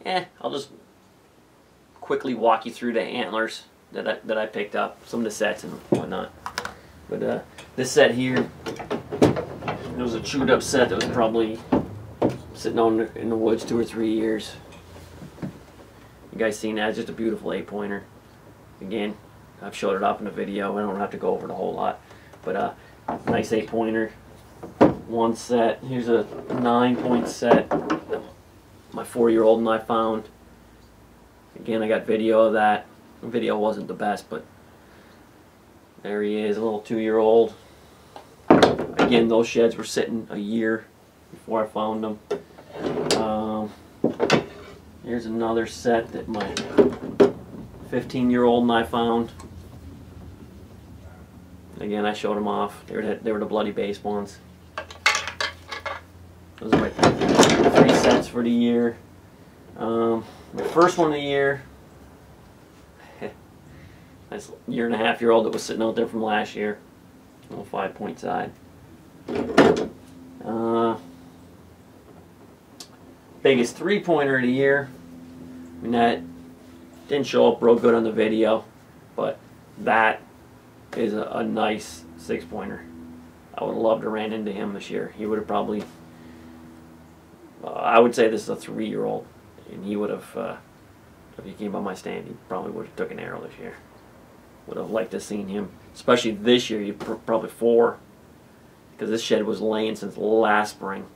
I'll just quickly walk you through the antlers that I picked up, some of the sets and whatnot. But this set here, it was a chewed up set that was probably sitting on in the woods 2 or 3 years. You guys seen that? It's just a beautiful 8-pointer. Again, I've showed it off in the video. I don't have to go over the whole lot. But nice 8-pointer. One set. Here's a 9-point set that my 4-year-old and I found. Again, I got video of that. The video wasn't the best, but there he is, a little 2-year-old. Again, those sheds were sitting a year before I found them. Here's another set that my 15-year-old and I found. Again, I showed them off. They were the bloody base ones. Those are my 3 sets for the year. My first one of the year, nice 1.5-year-old that was sitting out there from last year. A little 5-point side. Biggest 3-pointer of the year. I mean, that didn't show up real good on the video, but that is a nice 6-pointer. I would have loved to ran into him this year. He would have probably, I would say this is a 3-year-old, and he would have, if he came by my stand, he probably would have took an arrow this year. Would have liked to have seen him, especially this year. You probably 4, because this shed was laying since last spring.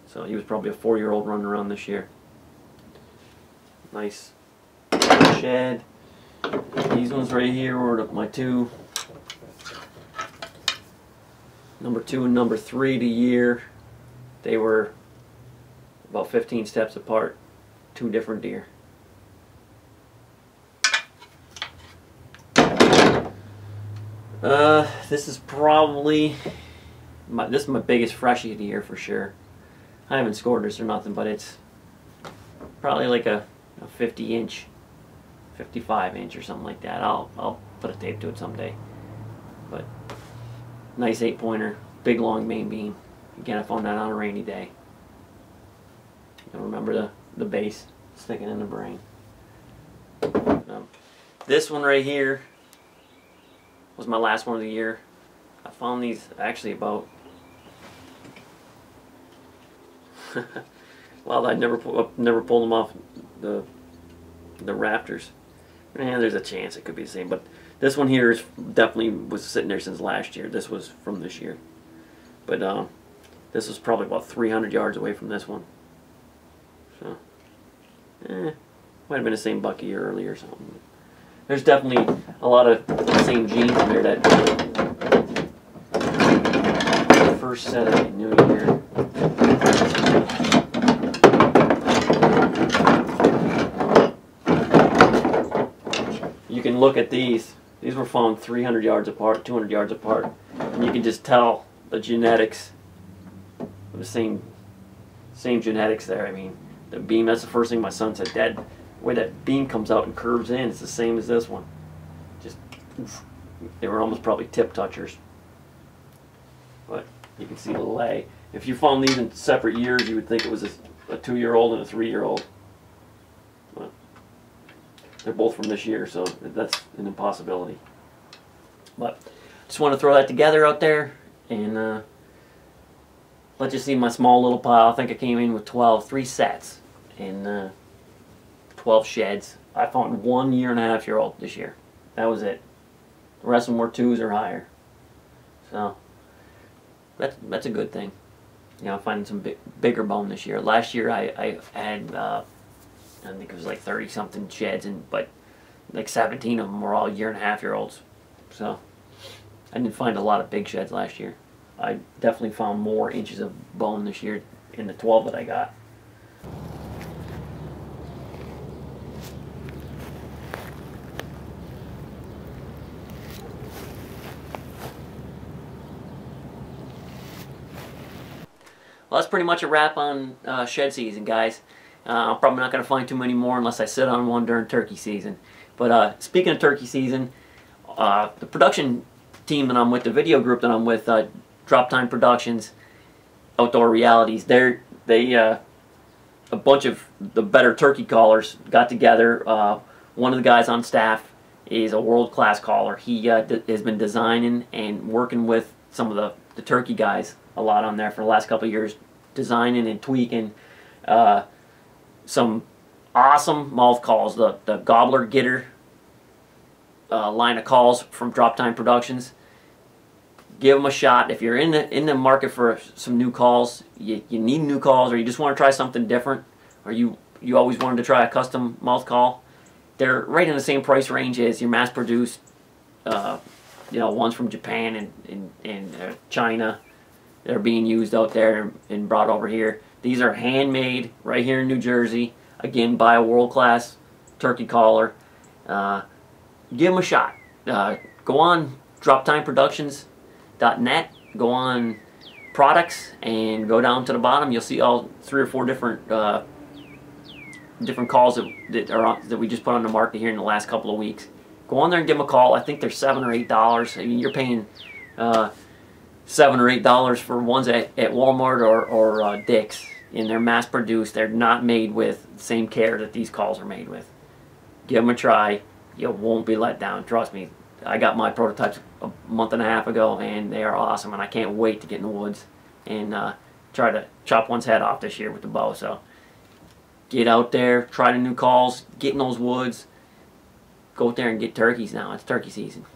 So he was probably a 4-year-old running around this year. Nice shed. These ones right here were my 2. Number 2 and number 3 the year. They were about 15 steps apart. 2 different deer. This is probably this is my biggest freshie of the year for sure. I haven't scored this or nothing, but it's probably like a 50-inch, 55-inch or something like that. I'll put a tape to it someday. But nice 8-pointer, big long main beam. Again, I found that on a rainy day. You'll remember the base sticking in the brain. This one right here was my last one of the year. I found these actually about well, I never pulled them off the rafters. And there's a chance it could be the same, but this one here is definitely was sitting there since last year. This was from this year, but this was probably about 300 yards away from this one. So, might have been the same buck a year earlier or something. There's definitely a lot of the same genes in there. That first set of the new year. You can look at these. These were found 300 yards apart, 200 yards apart, and you can just tell the genetics of the same genetics there. I mean, the beam. That's the first thing my son said. Dad, the way that beam comes out and curves in, it's the same as this one. Just, they were almost probably tip touchers. But you can see the lay. If you found these in separate years, you would think it was a 2-year-old and a 3-year-old. But they're both from this year, so that's an impossibility. But just want to throw that together out there and let you see my small little pile. I think I came in with 3 sets and 12 sheds. I found 1 1.5-year-old this year. That was it. The rest of them were 2s or higher. So that's a good thing. You know, I'm finding some bigger bone this year. Last year I had I think it was like 30-something sheds, but like 17 of them were all 1.5-year-olds. So I didn't find a lot of big sheds last year. I definitely found more inches of bone this year in the 12 that I got. Well, that's pretty much a wrap on shed season, guys. I'm probably not going to find too many more unless I sit on one during turkey season. But speaking of turkey season, the production team that I'm with, the video group that I'm with, Drop Time Productions, Outdoor Realities, they a bunch of the better turkey callers got together. One of the guys on staff is a world-class caller. He has been designing and working with some of the turkey guys a lot on there for the last couple of years, designing and tweaking some awesome mouth calls. The Gobbler Getter line of calls from Drop Time Productions. Give them a shot. If you're in the market for some new calls, you need new calls, or you just want to try something different, or you always wanted to try a custom mouth call, they're right in the same price range as your mass-produced, ones from Japan and China that are being used out there and brought over here. These are handmade right here in New Jersey, again by a world-class turkey caller. Give them a shot. Go on DropTimeProductions.net, go on products, and go down to the bottom. You'll see all 3 or 4 different calls that we just put on the market here in the last couple of weeks. Go on there and give them a call. I think they're $7 or $8. I mean, you're paying $7 or $8 for ones at Walmart or Dick's, and they're mass produced. They're not made with the same care that these calls are made with. Give them a try. You won't be let down. Trust me. I got my prototypes a month and a half ago, and they are awesome, and I can't wait to get in the woods and try to chop one's head off this year with the bow. So get out there, try the new calls, get in those woods, go out there and get turkeys now. It's turkey season.